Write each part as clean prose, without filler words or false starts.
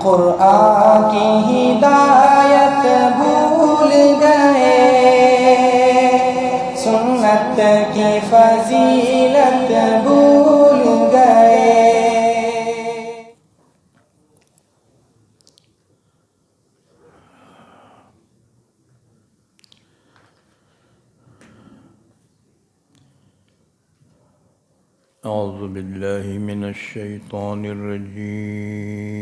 قرآن کی ہدایت بھول گئے، سنت کی فضیلت بھول گئے۔ اعوذ باللہ من الشیطان الرجیم،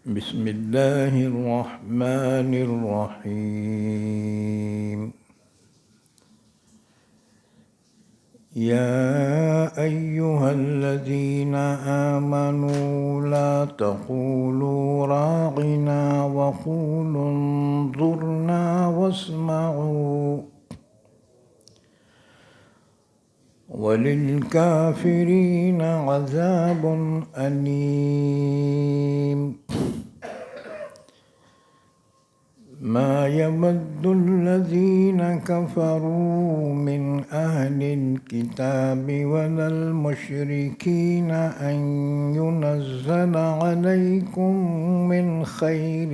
بسم اللہ الرحمن الرحیم۔ یا ایہا الذین آمنوا لا تقولوا راعنا وقولوا انظرنا واسمعوا وَلِلْكَافِرِينَ عَذَابٌ أَلِيمٌ۔ مَا يَوَدُّ الَّذِينَ كَفَرُوا مِنْ أَهْلِ الْكِتَابِ وَلَا الْمُشْرِكِينَ أَنْ يُنَزَّلَ عَلَيْكُمْ مِنْ خَيْرٍ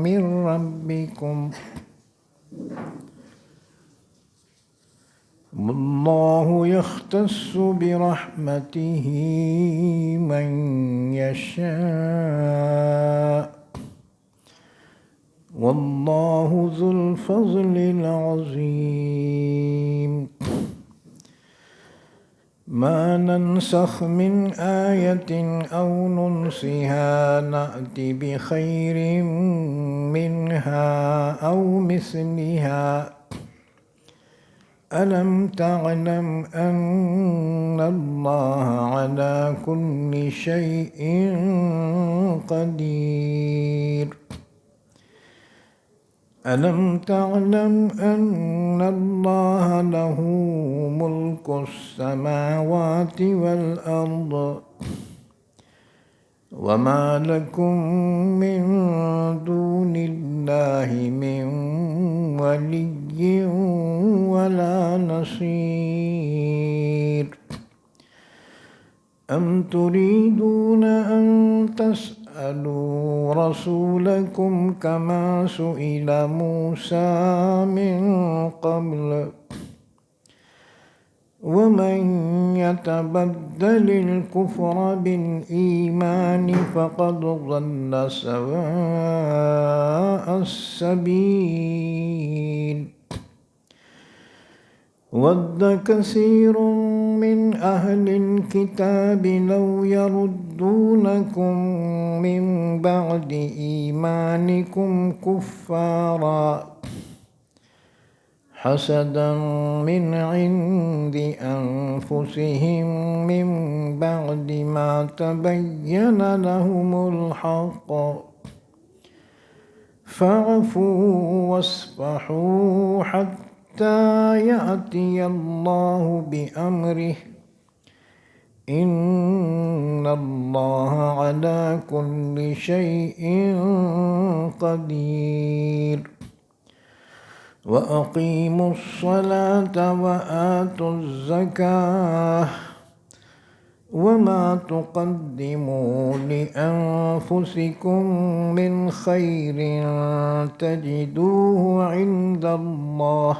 مِنْ رَبِّكُمْ، واللہ یختص برحمتہ من یشاء، واللہ ذو الفضل العظیم۔ ما ننسخ من آیۃ او ننسها نأت بخیر منها او مثلها، أَلَمْ تَعْلَمْ أَنَّ اللَّهَ عَلَى كُلِّ شَيْءٍ قَدِيرٌ؟ أَلَمْ تَعْلَمْ أَنَّ اللَّهَ لَهُ مُلْكُ السَّمَاوَاتِ وَالْأَرْضِ، وَمَا لَكُم مِّن دُونِ اللَّهِ مِن وَلِيٍّ وَلَا نَصِيرٍ۔ أَمْ تُرِيدُونَ أَن تَسْأَلُوا رَسُولَكُمْ كَمَا سُئِلَ مُوسَى مِن قَبْلُ، وَمَن يَتَبَدَّلِ الْكُفْرَ بِالْإِيمَانِ فَقَدْ ضَلَّ سَوَاءَ السَّبِيلِ۔ وَدَّ كَثِيرٌ مِّنْ أَهْلِ الْكِتَابِ لَوْ يَرُدُّونَكُم مِّن بَعْدِ إِيمَانِكُمْ كُفَّارًا حَسَدًا مِّنْ عِندِ أَنفُسِهِم مِّن بَعْدِ مَا تَبَيَّنَ لَهُمُ الْحَقُّ، فَاعْفُوا وَاصْفَحُوا حَتَّى يَأْتِيَ اللَّهُ بِأَمْرِهِ، إِنَّ اللَّهَ عَلَى كُلِّ شَيْءٍ قَدِيرٌ۔ وَأَقِيمُوا الصَّلَاةَ وَآتُوا الزَّكَاةَ، وَمَا تُقَدِّمُوا لِأَنفُسِكُم مِّنْ خَيْرٍ تَجِدُوهُ عِندَ اللَّهِ،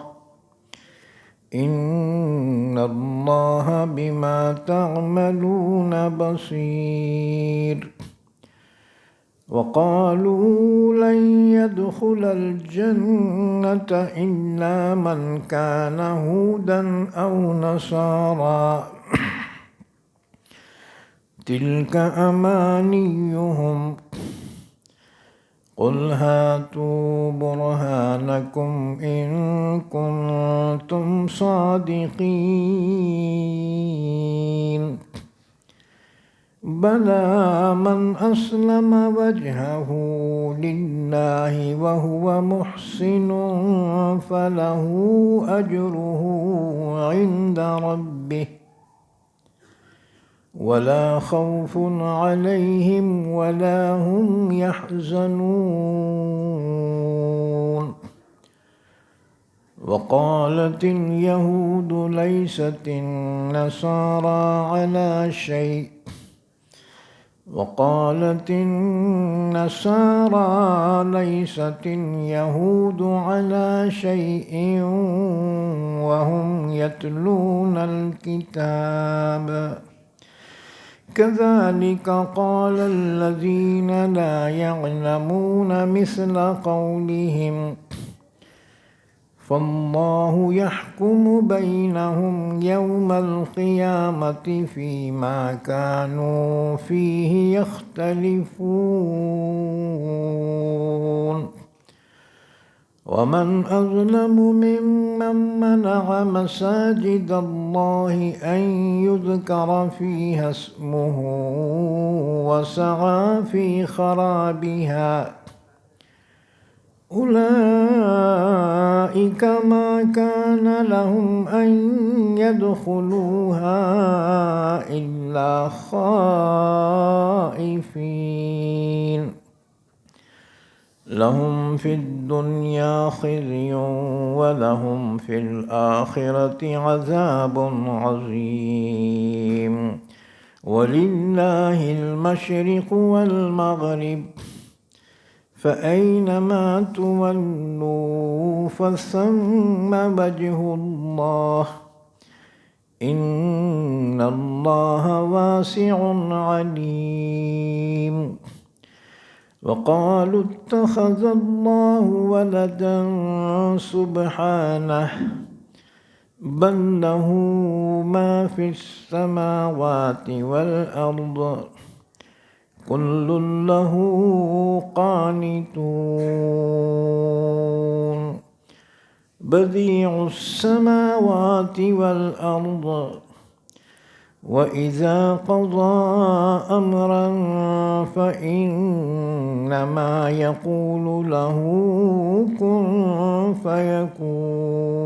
إِنَّ اللَّهَ بِمَا تَعْمَلُونَ بَصِيرٌ۔ وَقَالُوا لَن يَدْخُلَ الْجَنَّةَ إِلَّا مَنْ كَانَ هُودًا أَوْ نَصَارَىٰ، تِلْكَ أَمَانِيُّهُمْ، قُلْ هَاتُوا بُرْهَانَكُمْ إِن كُنتُمْ صَادِقِينَ۔ بَلَىٰ مَنْ أَسْلَمَ وَجْهَهُ لِلَّهِ وَهُوَ مُحْسِنٌ فَلَهُ أَجْرُهُ عِندَ رَبِّهِ، وَلَا خَوْفٌ عَلَيْهِمْ وَلَا هُمْ يَحْزَنُونَ۔ وقالت اليهود ليست النصارى على شيء وقالت النصارى ليست اليهود على شيء وهم يتلون الكتاب كذلك قال الذين لا يعلمون مثل قولهم فالله يحكم بينهم يوم القيامة فيما كانوا فيه يختلفون ومن أظلم ممن منع مساجد الله أن يذكر فيها اسمه وسعى في خرابها أولئك ما كان لهم أن يدخلوها إلا خائفين لهم في الدنيا خزي ولهم في الآخرة عذاب عظيم ولله المشرق والمغرب فأينما تولوا فثم وجه الله إن الله واسع عليم وقالوا اتخذ الله ولدا سبحانه بل له ما في السماوات والأرض كل له قانتون بديع السماوات والأرض وإذا قضى أمرا فإنما يقول له كن فيكون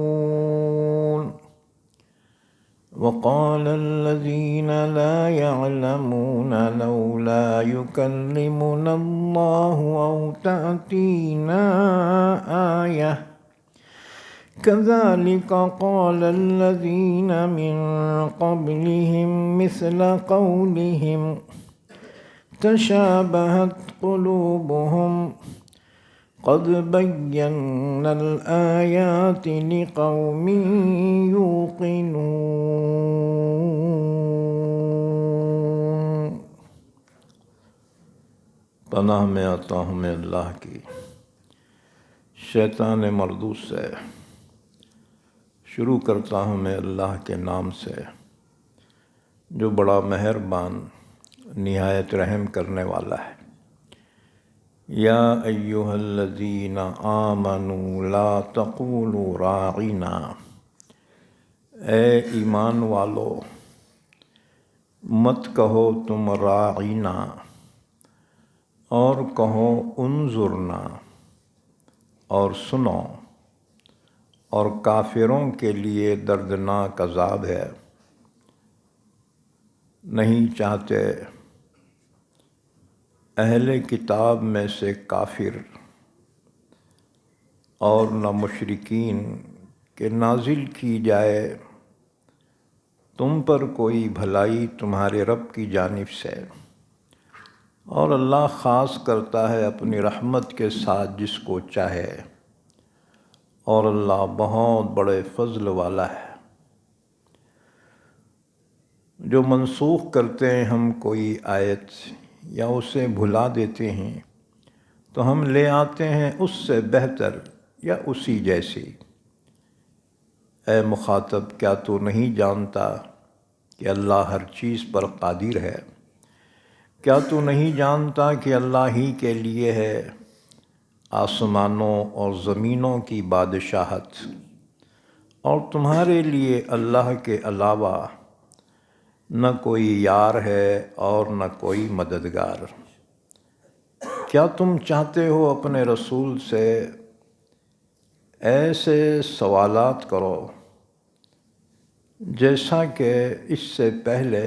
وقال الذين لا يعلمون لولا يكلمنا الله أو تأتينا آية كذلك قال الذين من قبلهم مثل قولهم تشابهت قلوبهم قد بينا الآيات لقوم يوقنون پناہ میں آتا ہوں میں اللہ کی شیطان مردود سے شروع کرتا ہوں میں اللہ کے نام سے جو بڑا مہربان نہایت رحم کرنے والا ہے۔ یا ایہا الذین آمنوا لا تقولوا راعنا، اے ایمان والو مت کہو تم راعنا، اور کہو انظرنا، اور سنو، اور کافروں کے لیے دردناک عذاب ہے۔ نہیں چاہتے اہل کتاب میں سے کافر اور نہ مشرکین کہ نازل کی جائے تم پر کوئی بھلائی تمہارے رب کی جانب سے، اور اللہ خاص کرتا ہے اپنی رحمت کے ساتھ جس کو چاہے، اور اللہ بہت بڑے فضل والا ہے۔ جو منسوخ کرتے ہیں ہم کوئی آیت یا اسے بھلا دیتے ہیں تو ہم لے آتے ہیں اس سے بہتر یا اسی جیسی۔ اے مخاطب، کیا تو نہیں جانتا کہ اللہ ہر چیز پر قادر ہے؟ کیا تو نہیں جانتا کہ اللہ ہی کے لیے ہے آسمانوں اور زمینوں کی بادشاہت، اور تمہارے لیے اللہ کے علاوہ نہ کوئی یار ہے اور نہ کوئی مددگار۔ کیا تم چاہتے ہو اپنے رسول سے ایسے سوالات کرو جیسا کہ اس سے پہلے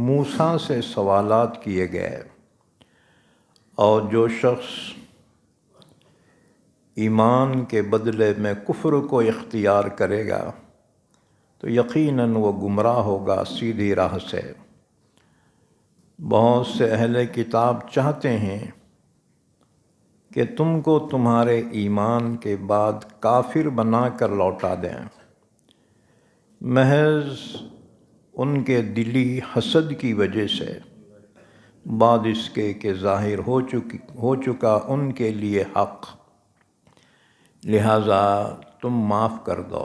موسیٰ سے سوالات کیے گئے، اور جو شخص ایمان کے بدلے میں کفر کو اختیار کرے گا تو یقیناً وہ گمراہ ہوگا سیدھی راہ سے۔ بہت سے اہل کتاب چاہتے ہیں کہ تم کو تمہارے ایمان کے بعد کافر بنا کر لوٹا دیں، محض ان کے دلی حسد کی وجہ سے، بعد اس کے کہ ظاہر ہو چکا ان کے لیے حق، لہذا تم معاف کر دو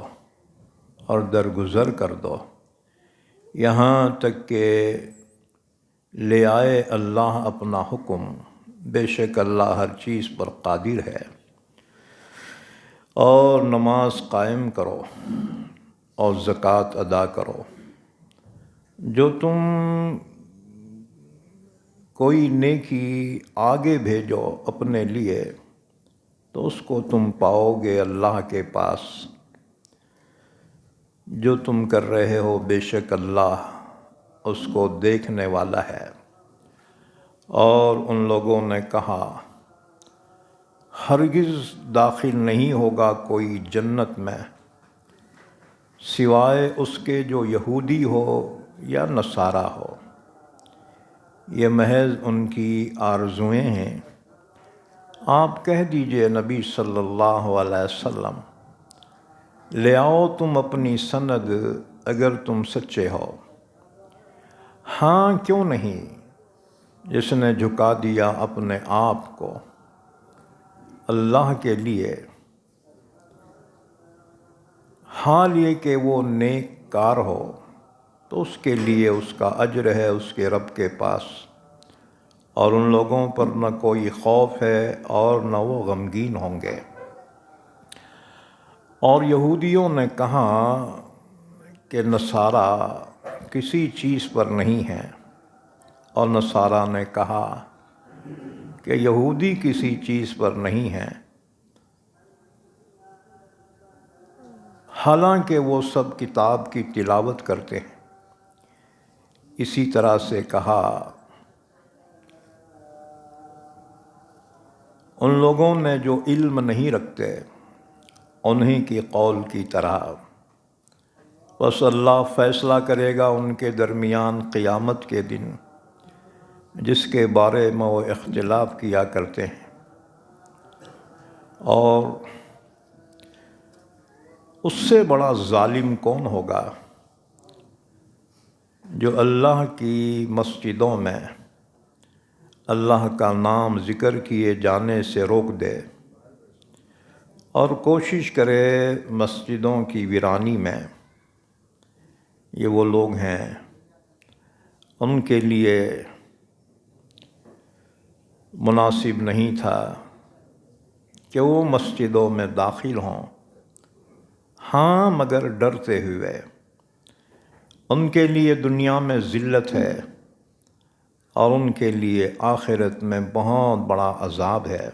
اور درگزر کر دو یہاں تک کہ لے آئے اللہ اپنا حکم، بے شک اللہ ہر چیز پر قادر ہے۔ اور نماز قائم کرو اور زکوٰۃ ادا کرو، جو تم کوئی نیکی آگے بھیجو اپنے لیے تو اس کو تم پاؤ گے اللہ کے پاس۔ جو تم کر رہے ہو بے شک اللہ اس کو دیکھنے والا ہے۔ اور ان لوگوں نے کہا ہرگز داخل نہیں ہوگا کوئی جنت میں سوائے اس کے جو یہودی ہو یا نصارہ ہو، یہ محض ان کی آرزوئیں ہیں۔ آپ کہہ دیجئے نبی صلی اللہ علیہ وسلم، لے آؤ تم اپنی سند اگر تم سچے ہو۔ ہاں کیوں نہیں، جس نے جھکا دیا اپنے آپ کو اللہ کے لیے، حال یہ کہ وہ نیک کار ہو تو اس کے لیے اس کا اجر ہے اس کے رب کے پاس، اور ان لوگوں پر نہ کوئی خوف ہے اور نہ وہ غمگین ہوں گے۔ اور یہودیوں نے کہا کہ نصارہ کسی چیز پر نہیں ہیں، اور نصارہ نے کہا کہ یہودی کسی چیز پر نہیں ہیں، حالانکہ وہ سب کتاب کی تلاوت کرتے ہیں۔ اسی طرح سے کہا ان لوگوں نے جو علم نہیں رکھتے انہی کی قول کی طرح، بس اللہ فیصلہ کرے گا ان کے درمیان قیامت کے دن، جس کے بارے میں وہ اختلاف کیا کرتے ہیں۔ اور اس سے بڑا ظالم کون ہوگا جو اللہ کی مسجدوں میں اللہ کا نام ذکر کیے جانے سے روک دے اور کوشش کرے مسجدوں کی ویرانی میں۔ یہ وہ لوگ ہیں ان کے لیے مناسب نہیں تھا کہ وہ مسجدوں میں داخل ہوں، ہاں مگر ڈرتے ہوئے۔ ان کے لیے دنیا میں ذلت ہے اور ان کے لیے آخرت میں بہت بڑا عذاب ہے۔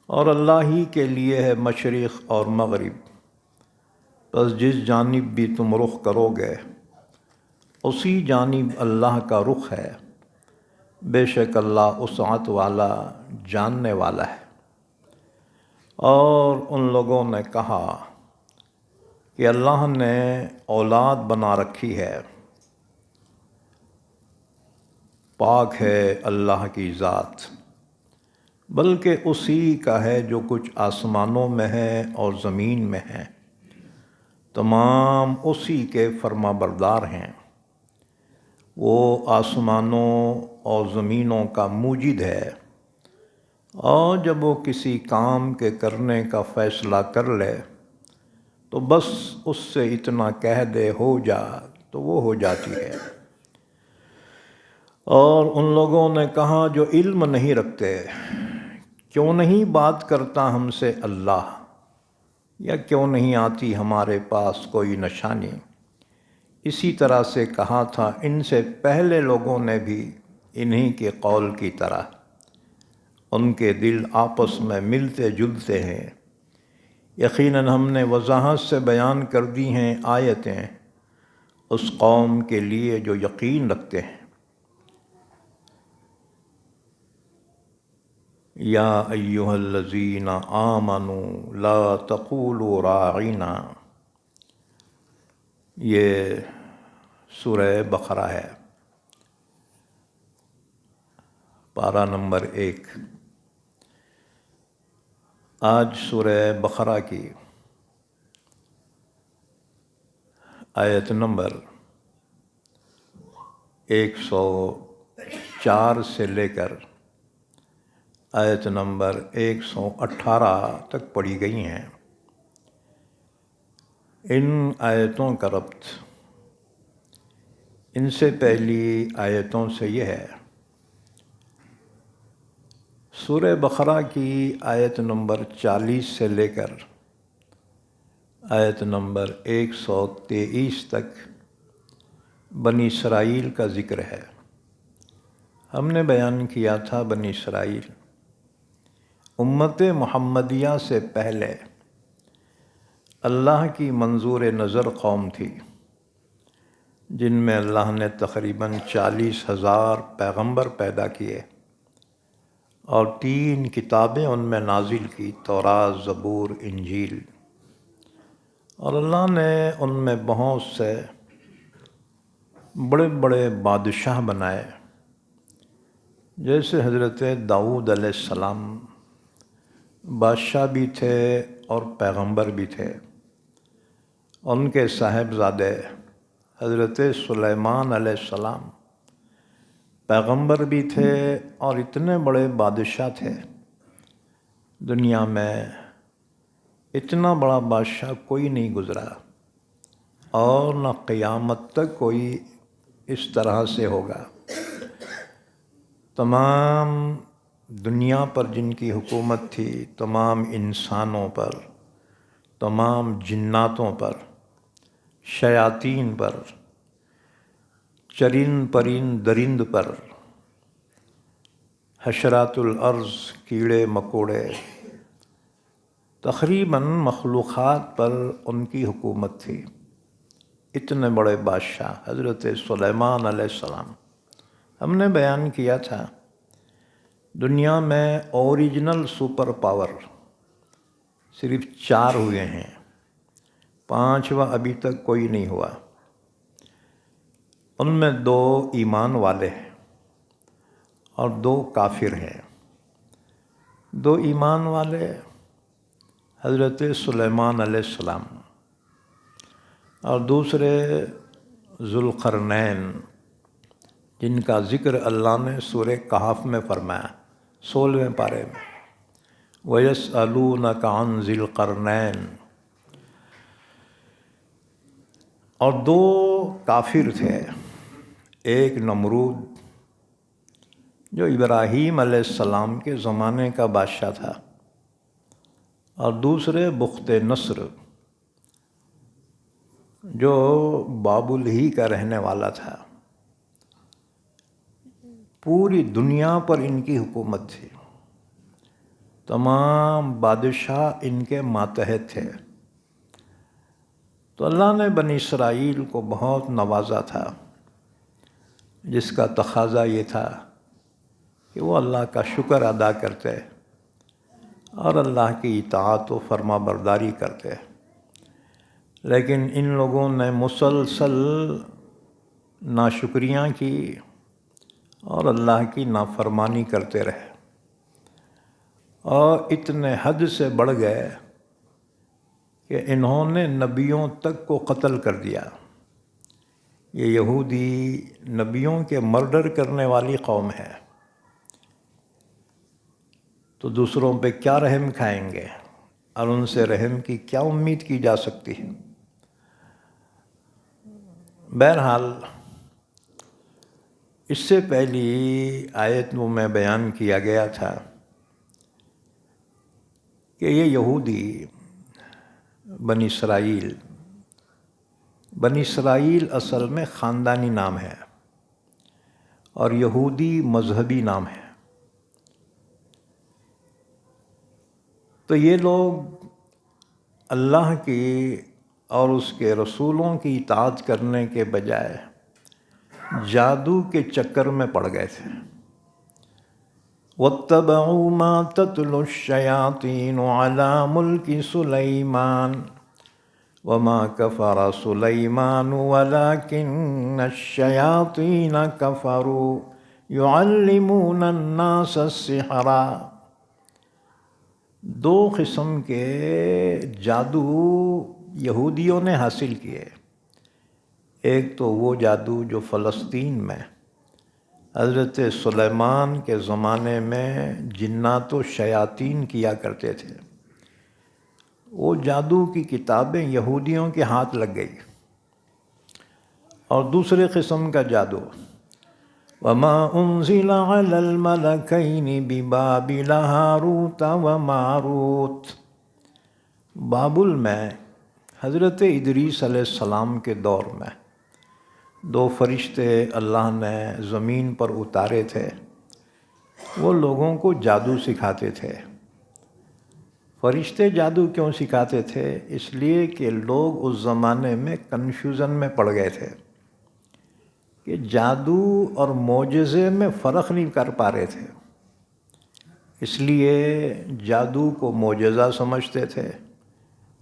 اور اللہ ہی کے لیے ہے مشرق اور مغرب، بس جس جانب بھی تم رخ کرو گے اسی جانب اللہ کا رخ ہے، بے شک اللہ وسعت والا جاننے والا ہے۔ اور ان لوگوں نے کہا کہ اللہ نے اولاد بنا رکھی ہے، پاک ہے اللہ کی ذات، بلکہ اسی کا ہے جو کچھ آسمانوں میں ہے اور زمین میں ہے، تمام اسی کے فرما بردار ہیں۔ وہ آسمانوں اور زمینوں کا موجد ہے، اور جب وہ کسی کام کے کرنے کا فیصلہ کر لے تو بس اس سے اتنا کہہ دے ہو جا تو وہ ہو جاتی ہے۔ اور ان لوگوں نے کہا جو علم نہیں رکھتے، کیوں نہیں بات کرتا ہم سے اللہ، یا کیوں نہیں آتی ہمارے پاس کوئی نشانی۔ اسی طرح سے کہا تھا ان سے پہلے لوگوں نے بھی انہی کے قول کی طرح، ان کے دل آپس میں ملتے جلتے ہیں۔ یقیناً ہم نے وضاحت سے بیان کر دی ہیں آیتیں اس قوم کے لیے جو یقین رکھتے ہیں۔ یا ایہا الذین آمنوا لا تقولوا راعنا، یہ سورہ بقرہ ہے، پارہ نمبر 1۔ آج سورہ بقرہ کی آیت نمبر 104 سے لے کر آیت نمبر 118 تک پڑھی گئی ہیں۔ ان آیتوں کا ربط ان سے پہلی آیتوں سے یہ ہے۔ سورہ بقرہ کی آیت نمبر 40 سے لے کر آیت نمبر 123 تک بنی اسرائیل کا ذکر ہے۔ ہم نے بیان کیا تھا بنی اسرائیل امت محمدیہ سے پہلے اللہ کی منظور نظر قوم تھی، جن میں اللہ نے تقریباً 40,000 پیغمبر پیدا کیے اور 3 کتابیں ان میں نازل کی، تورات، زبور، انجیل۔ اور اللہ نے ان میں بہت سے بڑے بڑے بادشاہ بنائے، جیسے حضرت داؤد علیہ السلام بادشاہ بھی تھے اور پیغمبر بھی تھے۔ ان کے صاحبزادے حضرت سلیمان علیہ السلام پیغمبر بھی تھے اور اتنے بڑے بادشاہ تھے، دنیا میں اتنا بڑا بادشاہ کوئی نہیں گزرا اور نہ قیامت تک کوئی اس طرح سے ہوگا۔ تمام دنیا پر جن کی حکومت تھی، تمام انسانوں پر، تمام جناتوں پر، شیاطین پر، چرند پرند درند پر، حشرات الارض، کیڑے مکوڑے، تقریباً مخلوقات پر ان کی حکومت تھی۔ اتنے بڑے بادشاہ حضرت سلیمان علیہ السلام۔ ہم نے بیان کیا تھا دنیا میں اوریجنل سپر پاور صرف 4 ہوئے ہیں، 5واں ابھی تک کوئی نہیں ہوا۔ ان میں 2 ایمان والے ہیں اور 2 کافر ہیں۔ 2 ایمان والے حضرت سلیمان علیہ السلام اور دوسرے ذوالقرنین، جن کا ذکر اللہ نے سورہ کہف میں فرمایا 16ویں پارے میں، وَيَسْأَلُونَكَ عَنْ ذِي الْقَرْنَيْنِ۔ اور 2 کافر تھے، ایک نمرود جو ابراہیم علیہ السلام کے زمانے کا بادشاہ تھا، اور دوسرے بخت نصر جو بابل ہی کا رہنے والا تھا۔ پوری دنیا پر ان کی حکومت تھی، تمام بادشاہ ان کے ماتحت تھے۔ تو اللہ نے بنی اسرائیل کو بہت نوازا تھا، جس کا تقاضا یہ تھا کہ وہ اللہ کا شکر ادا کرتے اور اللہ کی اطاعت و فرما برداری کرتے۔ لیکن ان لوگوں نے مسلسل ناشکریاں کی اور اللہ کی نافرمانی کرتے رہے، اور اتنے حد سے بڑھ گئے کہ انہوں نے نبیوں تک کو قتل کر دیا۔ یہ یہودی نبیوں کے مرڈر کرنے والی قوم ہے، تو دوسروں پہ کیا رحم کھائیں گے، اور ان سے رحم کی کیا امید کی جا سکتی ہے۔ بہرحال اس سے پہلی آیت میں بیان کیا گیا تھا کہ یہ یہودی بنی اسرائیل اصل میں خاندانی نام ہے اور یہودی مذہبی نام ہے۔ تو یہ لوگ اللہ کی اور اس کے رسولوں کی اطاعت کرنے کے بجائے جادو کے چکر میں پڑ گئے تھے۔ واتبعوا ما تتلو الشياطين على ملك سليمان وما كفر سليمان ولكن الشياطين كفروا يعلمون الناس السحر۔ دو قسم کے جادو یہودیوں نے حاصل کیے۔ ایک تو وہ جادو جو فلسطین میں حضرت سلیمان کے زمانے میں جنات و شیاطین کیا کرتے تھے، وہ جادو کی کتابیں یہودیوں کے ہاتھ لگ گئی۔ اور دوسرے قسم کا جادو وما انزل علی الملکین ببابل ہاروت و ماروت، بابل میں حضرت ادریس علیہ السلام کے دور میں دو فرشتے اللہ نے زمین پر اتارے تھے، وہ لوگوں کو جادو سکھاتے تھے۔ فرشتے جادو کیوں سکھاتے تھے؟ اس لیے کہ لوگ اس زمانے میں کنفیوژن میں پڑ گئے تھے کہ جادو اور معجزے میں فرق نہیں کر پا رہے تھے، اس لیے جادو کو معجزہ سمجھتے تھے،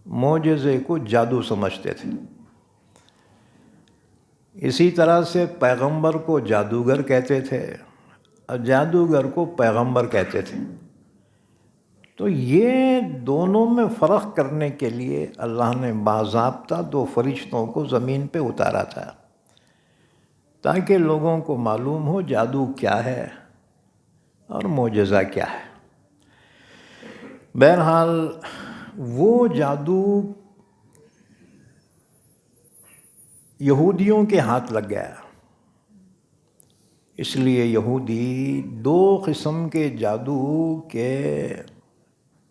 معجزے کو جادو سمجھتے تھے۔ اسی طرح سے پیغمبر کو جادوگر کہتے تھے اور جادوگر کو پیغمبر کہتے تھے۔ تو یہ دونوں میں فرق کرنے کے لیے اللہ نے باضابطہ دو فرشتوں کو زمین پہ اتارا تھا، تاکہ لوگوں کو معلوم ہو جادو کیا ہے اور معجزہ کیا ہے۔ بہرحال وہ جادو یہودیوں کے ہاتھ لگ گیا، اس لیے یہودی دو قسم کے جادو کے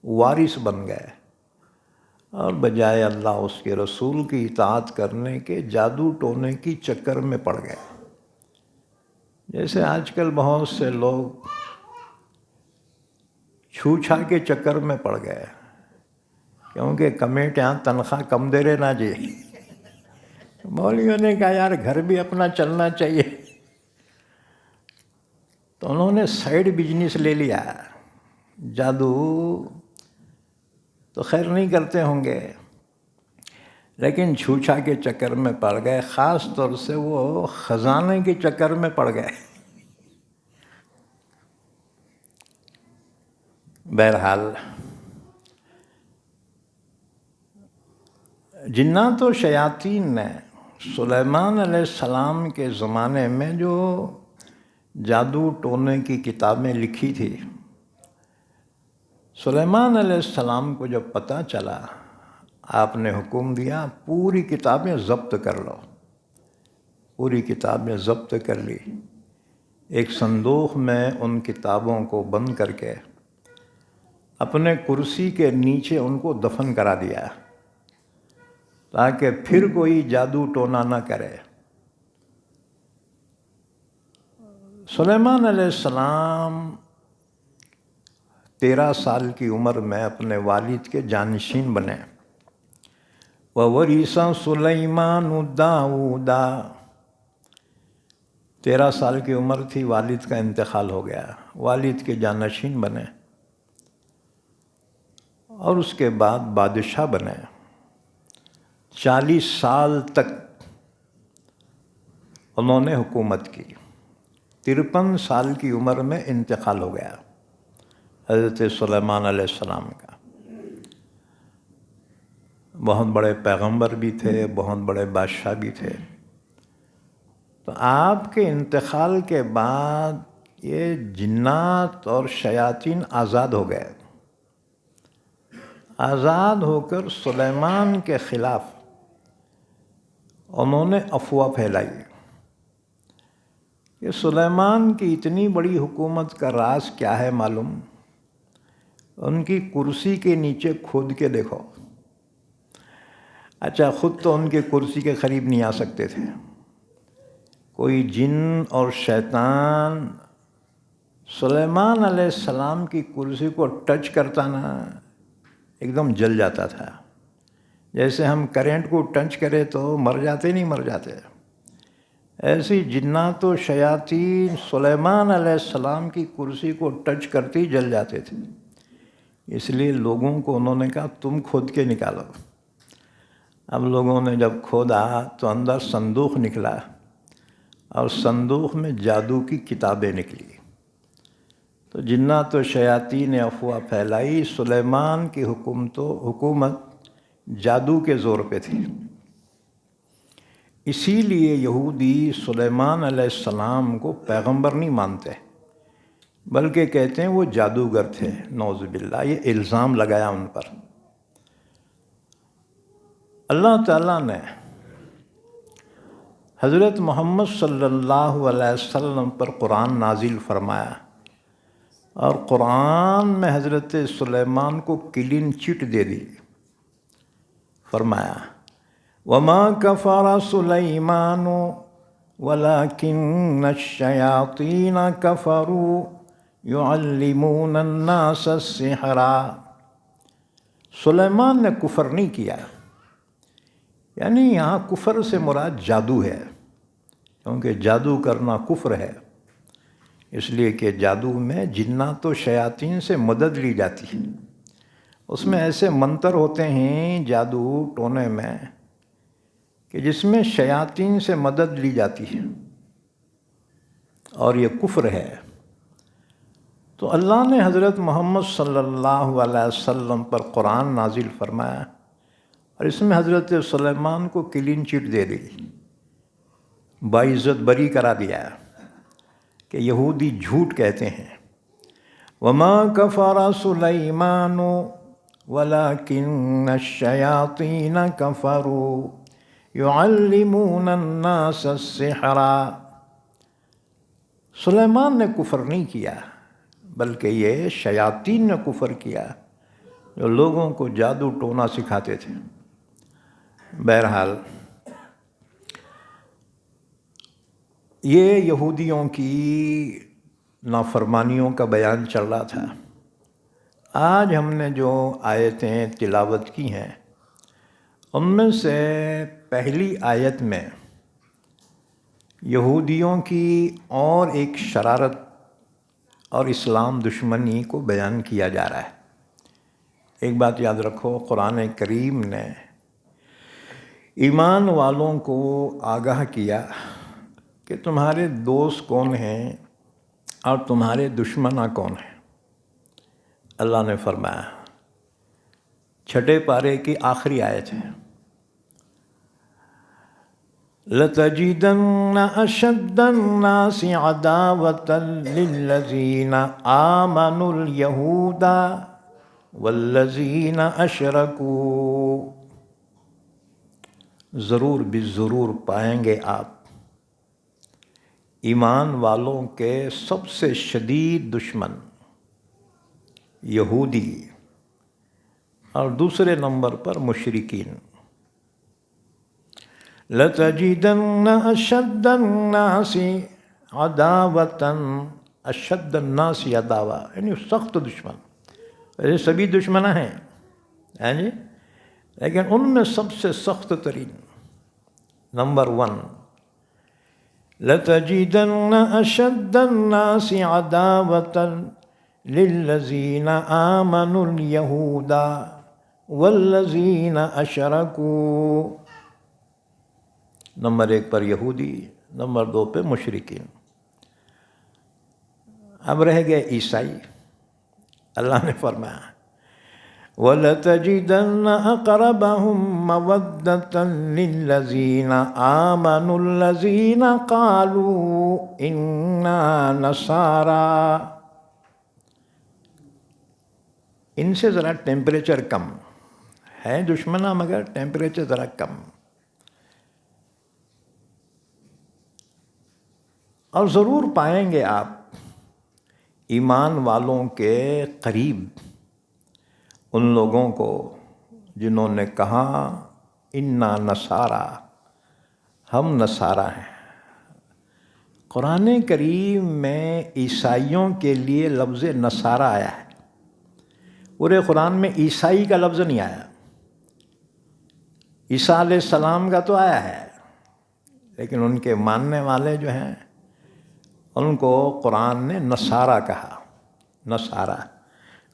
وارث بن گئے، اور بجائے اللہ اس کے رسول کی اطاعت کرنے کے جادو ٹونے کی چکر میں پڑ گئے۔ جیسے آج کل بہت سے لوگ چھوچھا کے چکر میں پڑ گئے، کیونکہ کمیٹیاں تنخواہ کم دے رہے نا جی، مولویوں نے کہا یار گھر بھی اپنا چلنا چاہیے، تو انہوں نے سائیڈ بزنس لے لیا۔ جادو تو خیر نہیں کرتے ہوں گے، لیکن چھوچھا کے چکر میں پڑ گئے، خاص طور سے وہ خزانے کے چکر میں پڑ گئے۔ بہرحال جنات و شیاطین نے سلیمان علیہ السلام کے زمانے میں جو جادو ٹونے کی کتابیں لکھی تھی، سلیمان علیہ السلام کو جب پتہ چلا، آپ نے حکم دیا پوری کتابیں ضبط کر لو۔ پوری کتابیں ضبط کر لی، ایک صندوق میں ان کتابوں کو بند کر کے اپنے کرسی کے نیچے ان کو دفن کرا دیا، تاکہ پھر کوئی جادو ٹونا نہ کرے۔ سلیمان علیہ السلام 13 سال کی عمر میں اپنے والد کے جانشین بنے۔ وَوَرِثَ سُلَيْمَانُ دَاؤُودَ، 13 سال کی عمر تھی، والد کا انتقال ہو گیا، والد کے جانشین بنے، اور اس کے بعد بادشاہ بنے۔ 40 سال تک انہوں نے حکومت کی، 53 سال کی عمر میں انتقال ہو گیا حضرت سلیمان علیہ السلام کا۔ بہت بڑے پیغمبر بھی تھے، بہت بڑے بادشاہ بھی تھے۔ تو آپ کے انتقال کے بعد یہ جنات اور شیاطین آزاد ہو گئے، آزاد ہو کر سلیمان کے خلاف انہوں نے افواہ پھیلائی کہ سلیمان کی اتنی بڑی حکومت کا راز کیا ہے معلوم؟ ان کی کرسی کے نیچے کھود کے دیکھو۔ اچھا، خود تو ان کے کرسی کے قریب نہیں آ سکتے تھے، کوئی جن اور شیطان سلیمان علیہ السلام کی کرسی کو ٹچ کرتا نا، ایک دم جل جاتا تھا۔ جیسے ہم کرنٹ کو ٹچ کرے تو مر جاتے نہیں مر جاتے، ایسی جنات و شیاطین سلیمان علیہ السلام کی کرسی کو ٹچ کرتے ہی جل جاتے تھے، اس لیے لوگوں کو انہوں نے کہا تم کھود کے نکالو۔ اب لوگوں نے جب کھودا تو اندر صندوق نکلا، اور صندوق میں جادو کی کتابیں نکلی۔ تو جنات و شیاطین نے افواہ پھیلائی سلیمان کی حکومت جادو کے زور پہ تھی، اسی لیے یہودی سلیمان علیہ السلام کو پیغمبر نہیں مانتے، بلکہ کہتے ہیں وہ جادوگر تھے، نعوذ باللہ، یہ الزام لگایا ان پر۔ اللہ تعالیٰ نے حضرت محمد صلی اللہ علیہ وسلم پر قرآن نازل فرمایا، اور قرآن میں حضرت سلیمان کو کلین چٹ دے دی۔ فرمایا وَمَا كَفَرَ سُلَيْمَانُ وَلَكِنَّ الشَّيَاطِينَ كَفَرُوا يُعَلِّمُونَ النَّاسَ السِّحْرَ۔ سلیمان نے کفر نہیں کیا، یعنی یہاں کفر سے مراد جادو ہے، کیونکہ جادو کرنا کفر ہے، اس لیے کہ جادو میں جنات و شیاطین سے مدد لی جاتی ہے۔ اس میں ایسے منتر ہوتے ہیں جادو ٹونے میں کہ جس میں شیاطین سے مدد لی جاتی ہے، اور یہ کفر ہے۔ تو اللہ نے حضرت محمد صلی اللہ علیہ وسلم پر قرآن نازل فرمایا، اور اس میں حضرت سلیمان کو کلین چٹ دے دی، باعزت بری کرا دیا کہ یہودی جھوٹ کہتے ہیں۔ وَمَا كَفَرَ سُلَيْمَانُ وَلَكِنَّ الشَّيَاطِينَ كَفَرُوا يُعَلِّمُونَ النَّاسَ السِّحْرَ۔ سلیمان نے کفر نہیں کیا، بلکہ یہ شیاطین نے کفر کیا جو لوگوں کو جادو ٹونا سکھاتے تھے۔ بہرحال یہ یہودیوں کی نافرمانیوں کا بیان چل رہا تھا۔ آج ہم نے جو آیتیں تلاوت کی ہیں ان میں سے پہلی آیت میں یہودیوں کی اور ایک شرارت اور اسلام دشمنی کو بیان کیا جا رہا ہے۔ ایک بات یاد رکھو، قرآن کریم نے ایمان والوں کو آگاہ کیا کہ تمہارے دوست کون ہیں اور تمہارے دشمناں کون ہیں۔ اللہ نے فرمایا، چھٹے پارے کی آخری آیت ہے، لَتَجِدَنَّ أَشَدَّ النَّاسِ عَدَاوَةً لِلَّذِينَ آمَنُوا الْيَهُودَ وَالَّذِينَ أَشْرَكُوا۔ ضرور بالضرور پائیں گے آپ ایمان والوں کے سب سے شدید دشمن یہودی، اور دوسرے نمبر پر مشرکین۔ لَتَجِدَنَّ أَشَدَّ النَّاسِ عَدَاوَةً، اشد الناس عداوہ یعنی سخت دشمن۔ ایسے سبھی دشمن ہیں جی، لیکن ان میں سب سے سخت ترین نمبر 1، لَتَجِدَنَّ أَشَدَّ النَّاسِ عَدَاوَةً لِلَّذِينَ آمَنُوا الْيَهُودَ وَالَّذِينَ أَشْرَكُوا۔ نمبر 1 پر یہودی، نمبر 2 پہ مشرکین۔ اب رہ گئے عیسائی۔ اللہ نے فرمایا وَلَتَجِدَنَّ أَقْرَبَهُم مَّوَدَّةً لِلَّذِينَ آمَنُوا الَّذِينَ قَالُوا إِنَّا نَصَارَىٰ۔ ان سے ذرا ٹیمپریچر کم ہے، دشمنہ مگر ٹیمپریچر ذرا کم۔ اور ضرور پائیں گے آپ ایمان والوں کے قریب ان لوگوں کو جنہوں نے کہا انا نصارا، ہم نصارہ ہیں۔ قرآن کریم میں عیسائیوں کے لیے لفظ نصارہ آیا ہے، پورے قرآن میں عیسائی کا لفظ نہیں آیا۔ عیسیٰ علیہ السلام کا تو آیا ہے، لیکن ان کے ماننے والے جو ہیں ان کو قرآن نے نصارہ کہا.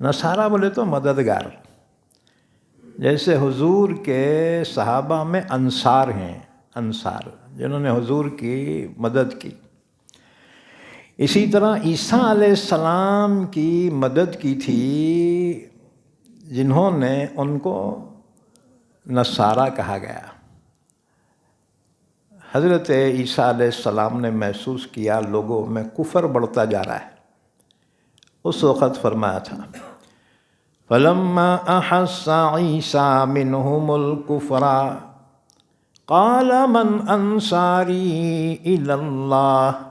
نصارہ بولے تو مددگار. جیسے حضور کے صحابہ میں انصار ہیں، انصار جنہوں نے حضور کی مدد کی. اسی طرح عیسیٰ علیہ السلام کی مدد کی تھی جنہوں نے ان کو نصارہ کہا گیا. حضرت عیسیٰ علیہ السلام نے محسوس کیا لوگوں میں کفر بڑھتا جا رہا ہے. اس وقت فرمایا تھا فَلَمَّا أَحَسَّ عِيسَىٰ مِنْهُمُ الْكُفْرَ قَالَ مَنْ أَنصَارِي إِلَى اللَّهِ.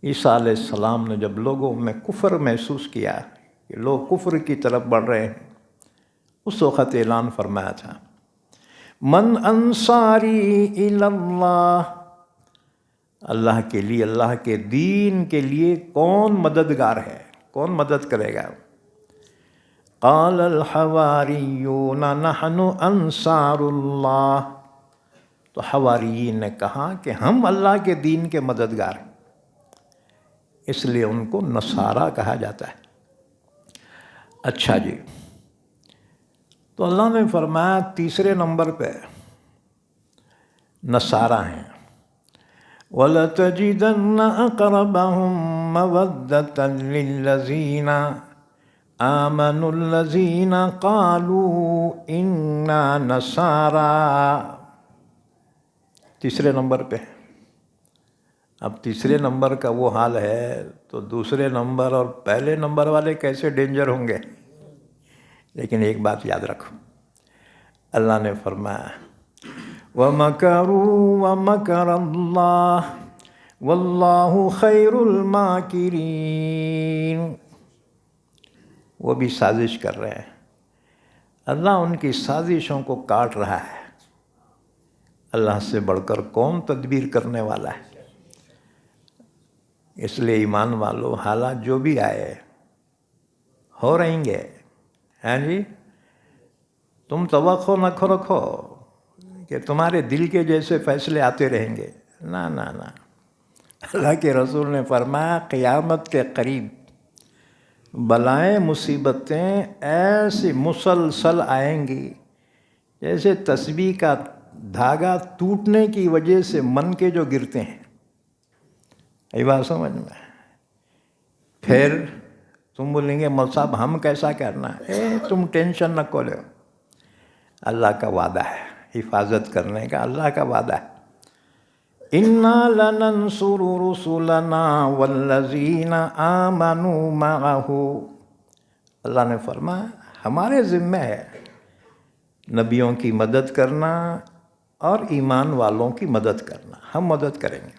عیسیٰ علیہ السلام نے جب لوگوں میں کفر محسوس کیا کہ لوگ کفر کی طرف بڑھ رہے ہیں، اس وقت اعلان فرمایا تھا من انصاری الی اللہ، اللہ کے لیے، اللہ کے دین کے لیے کون مددگار ہے، کون مدد کرے گا. قال الحواریون نحن انصار اللہ. تو حواریین نے کہا کہ ہم اللہ کے دین کے مددگار ہیں، اس لیے ان کو نصارہ کہا جاتا ہے. اچھا جی، تو اللہ نے فرمایا تیسرے نمبر پہ نصارہ ہیں. وَلَتَجِدَنَّ أَقْرَبَهُم مَّوَدَّةً لِّلَّذِينَ آمَنُوا الَّذِينَ قَالُوا إِنَّا نَصَارَىٰ. تیسرے نمبر پہ. اب تیسرے نمبر کا وہ حال ہے تو دوسرے نمبر اور پہلے نمبر والے کیسے ڈینجر ہوں گے. لیکن ایک بات یاد رکھو، اللہ نے فرمایا وَمَكَرُوا وَمَكَرَ اللَّهُ وَاللَّهُ خَيْرُ الْمَاكِرِينَ. وہ بھی سازش کر رہے ہیں، اللہ ان کی سازشوں کو کاٹ رہا ہے. اللہ سے بڑھ کر کون تدبیر کرنے والا ہے. اس لیے ایمان والو، حالات جو بھی آئے ہو رہیں گے. ہاں جی، تم توقع نہ رکھو کہ تمہارے دل کے جیسے فیصلے آتے رہیں گے. نہ نہ نہ، اللہ کے رسول نے فرمایا قیامت کے قریب بلائیں مصیبتیں ایسی مسلسل آئیں گی جیسے تسبیح کا دھاگا ٹوٹنے کی وجہ سے من کے جو گرتے ہیں. یہ بات سمجھ میں. پھر تم بولیں گے مول صاحب ہم کیسا کرنا ہے. تم ٹینشن نہ لو، اللہ کا وعدہ ہے حفاظت کرنے کا، اللہ کا وعدہ ہے. اِنَّا لَنَنصُرُ رُسُلَنَا وَالَّذِينَ آمَنُوا مَعَهُ. اللہ نے فرمایا ہمارے ذمہ ہے نبیوں کی مدد کرنا اور ایمان والوں کی مدد کرنا، ہم مدد کریں گے.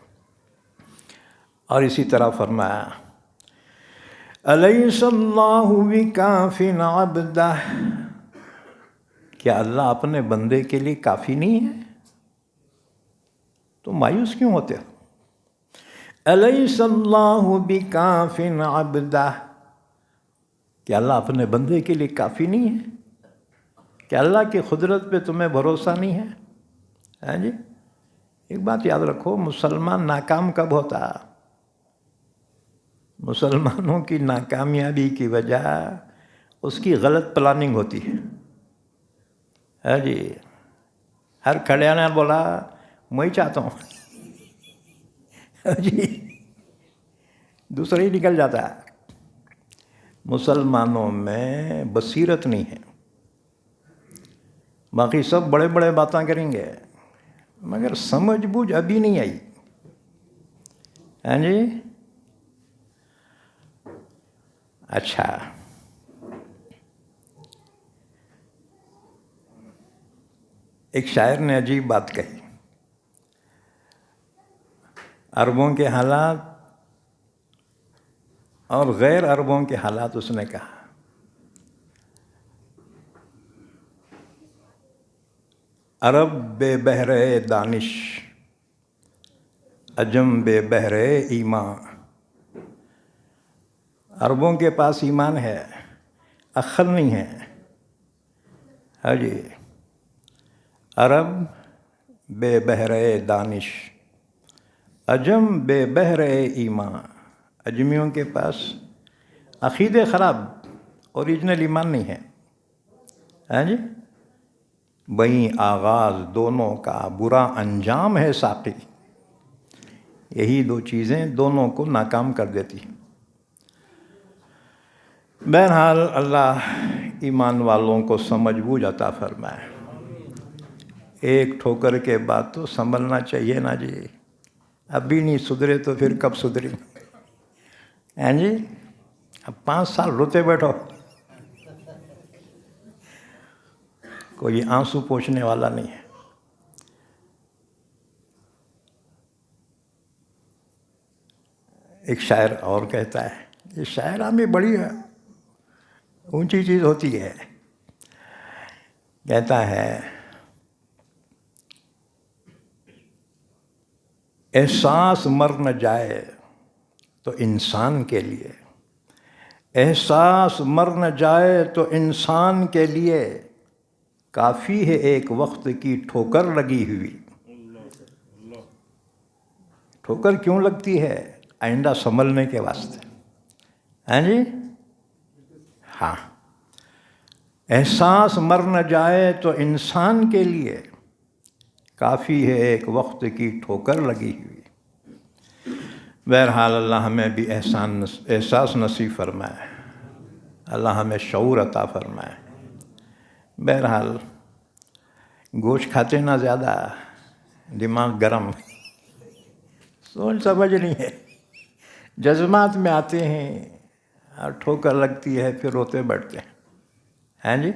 اور اسی طرح فرمایا أَلَيْسَ اللَّهُ بِكَافٍ عَبْدَهُ. کیا اللہ اپنے بندے کے لیے کافی نہیں ہے؟ تو مایوس کیوں ہوتے ہو؟ أَلَيْسَ اللَّهُ بِكَافٍ عَبْدَهُ. کیا اللہ اپنے بندے کے لیے کافی نہیں ہے؟ کیا اللہ کی قدرت پہ تمہیں بھروسہ نہیں ہے؟ ہاں جی، ایک بات یاد رکھو، مسلمان ناکام کب ہوتا؟ مسلمانوں کی ناکامیابی کی وجہ اس کی غلط پلاننگ ہوتی ہے. ہاں جی، ہر کھڑے نے بولا میں ہی چاہتا ہوں، ہاں جی، دوسرا ہی نکل جاتا ہے. مسلمانوں میں بصیرت نہیں ہے. باقی سب بڑے بڑے باتیں کریں گے مگر سمجھ بوجھ ابھی نہیں آئی. ہاں جی. اچھا، ایک شاعر نے عجیب بات کہی. عربوں کے حالات اور غیر عربوں کے حالات اس نے کہا. عرب بے بہرے دانش، عجم بے بہرے ایمان. عربوں کے پاس ایمان ہے، عقل نہیں ہے. ہاں جی، عرب بے بہرے دانش، عجم بے بہرے ایمان۔ اجمیوں کے پاس عقیدے خراب، اوریجنل ایمان نہیں ہے، ہاں جی۔ بہیں آغاز دونوں کا برا انجام ہے ساقی، یہی دو چیزیں دونوں کو ناکام کر دیتی ہیں۔ بہرحال اللہ ایمان والوں کو سمجھ بوجھ عطا فرمائے۔ ایک ٹھوکر کے بعد تو سنبھلنا چاہیے نا جی، اب بھی نہیں سدھرے تو پھر کب سدھری؟ ہیں جی، اب 5 سال روتے بیٹھو، کوئی آنسو پوچھنے والا نہیں ہے۔ ایک شاعر اور کہتا ہے، یہ شاعرہ میں بڑی اونچی چیز ہوتی ہے، کہتا ہے احساس مر نہ جائے تو انسان کے لیے، احساس مر نہ جائے تو انسان کے لیے کافی ہے ایک وقت کی ٹھوکر لگی ہوئی۔ ٹھوکر کیوں لگتی ہے؟ آئندہ سنبھلنے کے واسطے، ہیں جی، ہاں۔ احساس مر نہ جائے تو انسان کے لیے کافی ہے ایک وقت کی ٹھوکر لگی ہوئی۔ بہرحال اللہ ہمیں بھی احساس نصیب فرمائے، اللہ ہمیں شعور عطا فرمائے۔ بہرحال گوشت کھاتے نہ زیادہ، دماغ گرم، سوچ سمجھ نہیں ہے، جذبات میں آتے ہیں اور ٹھوکر لگتی ہے، پھر روتے بیٹھتے ہیں جی۔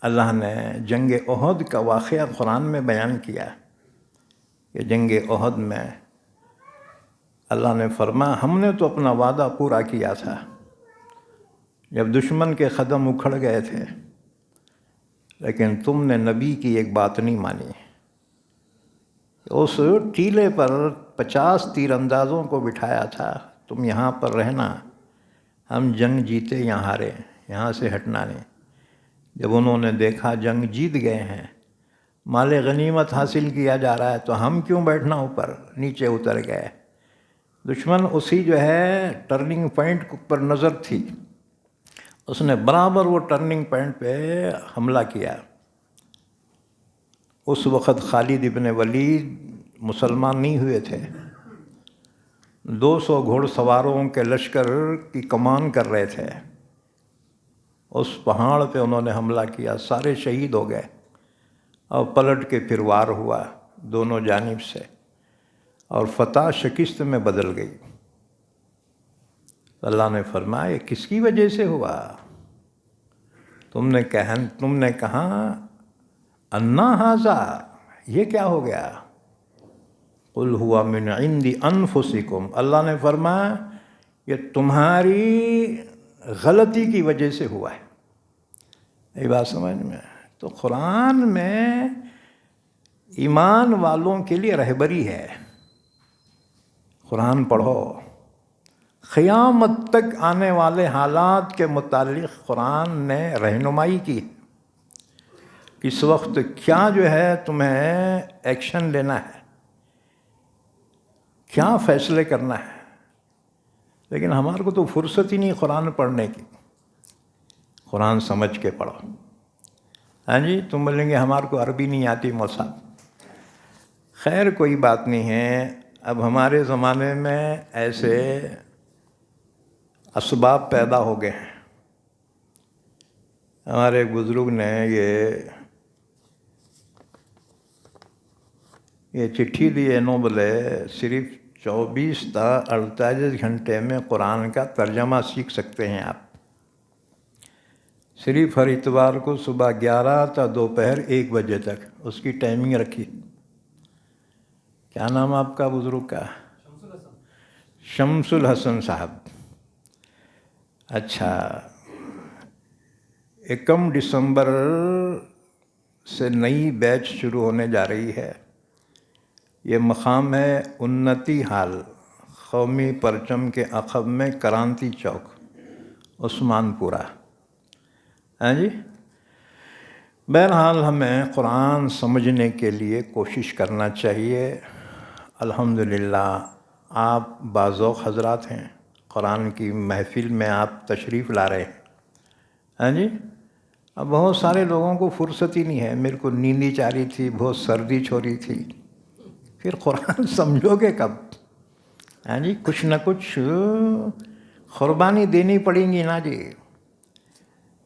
اللہ نے جنگ احد کا واقعہ قرآن میں بیان کیا کہ جنگ احد میں اللہ نے فرمایا ہم نے تو اپنا وعدہ پورا کیا تھا، جب دشمن کے قدم اکھڑ گئے تھے، لیکن تم نے نبی کی ایک بات نہیں مانی۔ اس ٹیلے پر 50 تیر اندازوں کو بٹھایا تھا، تم یہاں پر رہنا، ہم جنگ جیتے یا ہارے، یہاں سے ہٹنا نہیں۔ جب انہوں نے دیکھا جنگ جیت گئے ہیں، مال غنیمت حاصل کیا جا رہا ہے، تو ہم کیوں بیٹھنا اوپر، نیچے اتر گئے۔ دشمن اسی جو ہے ٹرننگ پوائنٹ پر نظر تھی، اس نے برابر وہ ٹرننگ پوائنٹ پہ حملہ کیا۔ اس وقت خالد ابن ولید مسلمان نہیں ہوئے تھے، 200 گھوڑ سواروں کے لشکر کی کمان کر رہے تھے۔ اس پہاڑ پہ انہوں نے حملہ کیا، سارے شہید ہو گئے، اور پلٹ کے پھر وار ہوا دونوں جانب سے، اور فتح شکست میں بدل گئی۔ اللہ نے فرمایا یہ کس کی وجہ سے ہوا؟ تم نے کہا انا ھذا، یہ کیا ہو گیا؟ قل ہوا من عند انفسکم، اللہ نے فرمایا یہ تمہاری غلطی کی وجہ سے ہوا ہے۔ یہ بات سمجھ میں؟ تو قرآن میں ایمان والوں کے لیے رہبری ہے، قرآن پڑھو، قیامت تک آنے والے حالات کے متعلق قرآن نے رہنمائی کی، اس وقت کیا جو ہے تمہیں ایکشن لینا ہے، کیا فیصلے کرنا ہے۔ لیکن ہمارے کو تو فرصت ہی نہیں قرآن پڑھنے کی، قرآن سمجھ کے پڑھو۔ ہاں جی، تم بولیں گے ہمارے کو عربی نہیں آتی موسیٰ، خیر کوئی بات نہیں ہے، اب ہمارے زمانے میں ایسے اسباب پیدا ہو گئے ہیں۔ ہمارے ایک بزرگ نے یہ چٹھی دی انہوں بولے صرف 24 تا 48 گھنٹے میں قرآن کا ترجمہ سیکھ سکتے ہیں آپ، صرف ہر اتوار کو صبح 11 تا دوپہر 1 بجے تک، اس کی ٹائمنگ رکھی۔ کیا نام آپ کا بزرگ کا؟ شمس الحسن صاحب۔ اچھا، 1 دسمبر سے نئی بیچ شروع ہونے جا رہی ہے۔ یہ مقام ہے انتی حال، قومی پرچم کے عقب میں کرانتی چوک، عثمان پورہ۔ ہاں جی، بہرحال ہمیں قرآن سمجھنے کے لیے کوشش کرنا چاہیے۔ الحمدللہ آپ باذوق حضرات ہیں، قرآن کی محفل میں آپ تشریف لا رہے ہیں، ہاں جی۔ اب بہت سارے لوگوں کو فرصت ہی نہیں ہے، میرے کو نیندی چاہ رہی تھی، بہت سردی چھو رہی تھی، پھر قرآن سمجھو گے کب؟ ہاں جی، کچھ نہ کچھ قربانی دینی پڑیں گی نا جی۔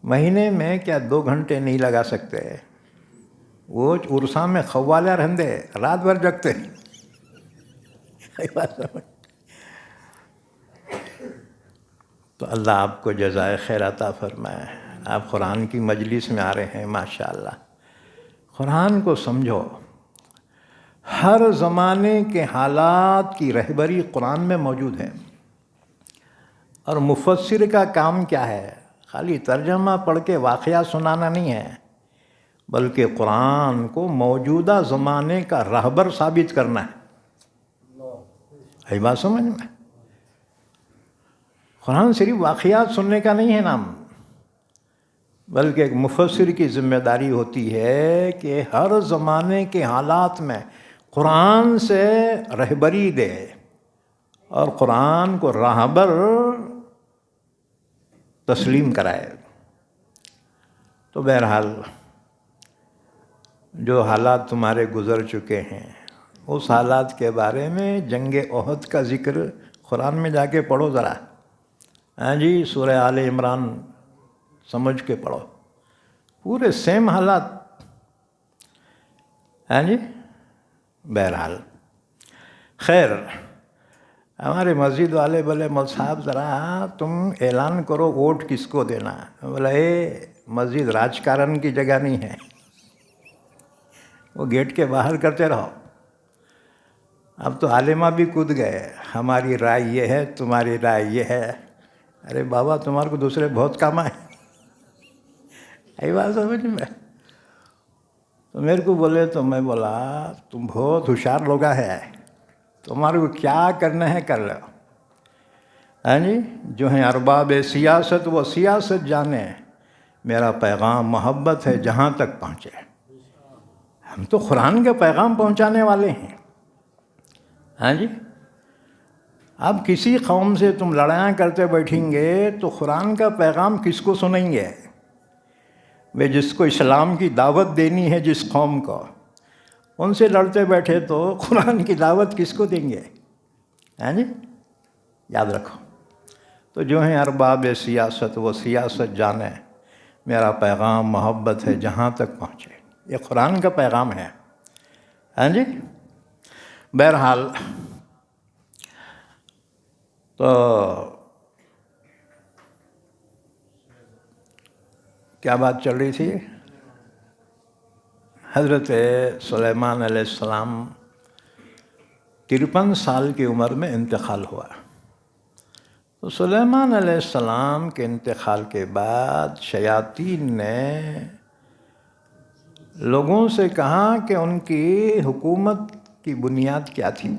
مہینے میں کیا 2 گھنٹے نہیں لگا سکتے؟ وہ عرصہ میں خوالہ رہندے رات بھر جگتے۔ تو اللہ آپ کو جزائے خیر عطا فرمائے۔ آپ قرآن کی مجلس میں آ رہے ہیں، ماشاءاللہ۔ قرآن کو سمجھو، ہر زمانے کے حالات کی رہبری قرآن میں موجود ہے، اور مفسر کا کام کیا ہے؟ خالی ترجمہ پڑھ کے واقعہ سنانا نہیں ہے، بلکہ قرآن کو موجودہ زمانے کا رہبر ثابت کرنا ہے۔ ہے بات سمجھ میں؟ قرآن صرف واقعات سننے کا نہیں ہے نام، بلکہ ایک مفسر کی ذمہ داری ہوتی ہے کہ ہر زمانے کے حالات میں قرآن سے رہبری دے اور قرآن کو راہبر تسلیم کرائے۔ تو بہرحال جو حالات تمہارے گزر چکے ہیں، اس حالات کے بارے میں جنگ احد کا ذکر قرآن میں جا کے پڑھو ذرا، ہاں جی، سورہ آل عمران سمجھ کے پڑھو، پورے سیم حالات، ہاں جی۔ بہرحال خیر، ہمارے مسجد والے بولے مول صاحب ذرا تم اعلان کرو ووٹ کس کو دینا۔ بولا مسجد راجکارن کی جگہ نہیں ہے، وہ گیٹ کے باہر کرتے رہو۔ اب تو عالمہ بھی کود گئے، ہماری رائے یہ ہے، تمہاری رائے یہ ہے۔ ارے بابا، تمہارے کو دوسرے بہت کام آئے، یہی بات سمجھ میں۔ تو میرے کو بولے تو میں بولا تم بہت ہوشیار لوگا ہے، تمہارے کو کیا کرنا ہے کر لو، ہاں جی۔ جو ہیں ارباب سیاست وہ سیاست جانے، میرا پیغام محبت ہے جہاں تک پہنچے۔ ہم تو قرآن کا پیغام پہنچانے والے ہیں، ہاں جی۔ اب کسی قوم سے تم لڑائیاں کرتے بیٹھیں گے تو قرآن کا پیغام کس کو سنیں گے؟ وہ جس کو اسلام کی دعوت دینی ہے، جس قوم کو، ان سے لڑتے بیٹھے تو قرآن کی دعوت کس کو دیں گے؟ ہاں جی، یاد رکھو۔ تو جو ہیں ارباب سیاست وہ سیاست جانے، میرا پیغام محبت ہے جہاں تک پہنچے، یہ قرآن کا پیغام ہے، ہاں جی۔ بہرحال تو کیا بات چل رہی تھی؟ حضرت سلیمان علیہ السلام 53 سال کی عمر میں انتقال ہوا۔ تو سلیمان علیہ السلام کے انتقال کے بعد شیاطین نے لوگوں سے کہا کہ ان کی حکومت کی بنیاد کیا تھی،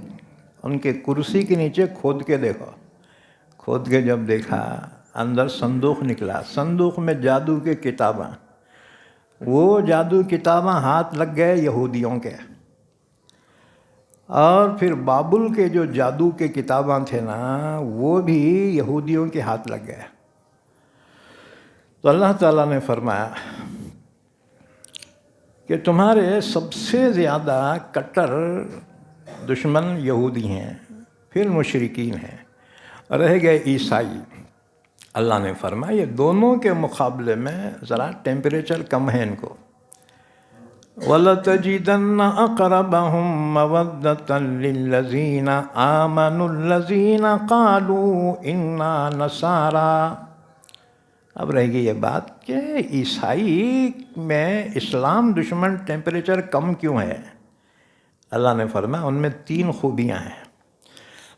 ان کے کرسی کے نیچے کھود کے دیکھو۔ کھود کے جب دیکھا، اندر صندوق نکلا، صندوق میں جادو کے کتاباں، وہ جادو کتاباں ہاتھ لگ گئے یہودیوں کے، اور پھر بابل کے جو جادو کے کتاباں تھے نا، وہ بھی یہودیوں کے ہاتھ لگ گئے۔ تو اللہ تعالیٰ نے فرمایا کہ تمہارے سب سے زیادہ کٹر دشمن یہودی ہیں، پھر مشرکین ہیں، رہ گئے عیسائی۔ اللہ نے فرمایا یہ دونوں کے مقابلے میں ذرا ٹیمپریچر کم ہے ان کو۔ وَلَتَجِدَنَّ أَقْرَبَهُم مَّوَدَّةً لِّلَّذِينَ آمَنُوا الَّذِينَ قَالُوا إِنَّا نَصَارَىٰ۔ اب رہ گئی یہ بات کہ عیسائی میں اسلام دشمن ٹیمپریچر کم کیوں ہے؟ اللہ نے فرمایا ان میں 3 خوبیاں ہیں۔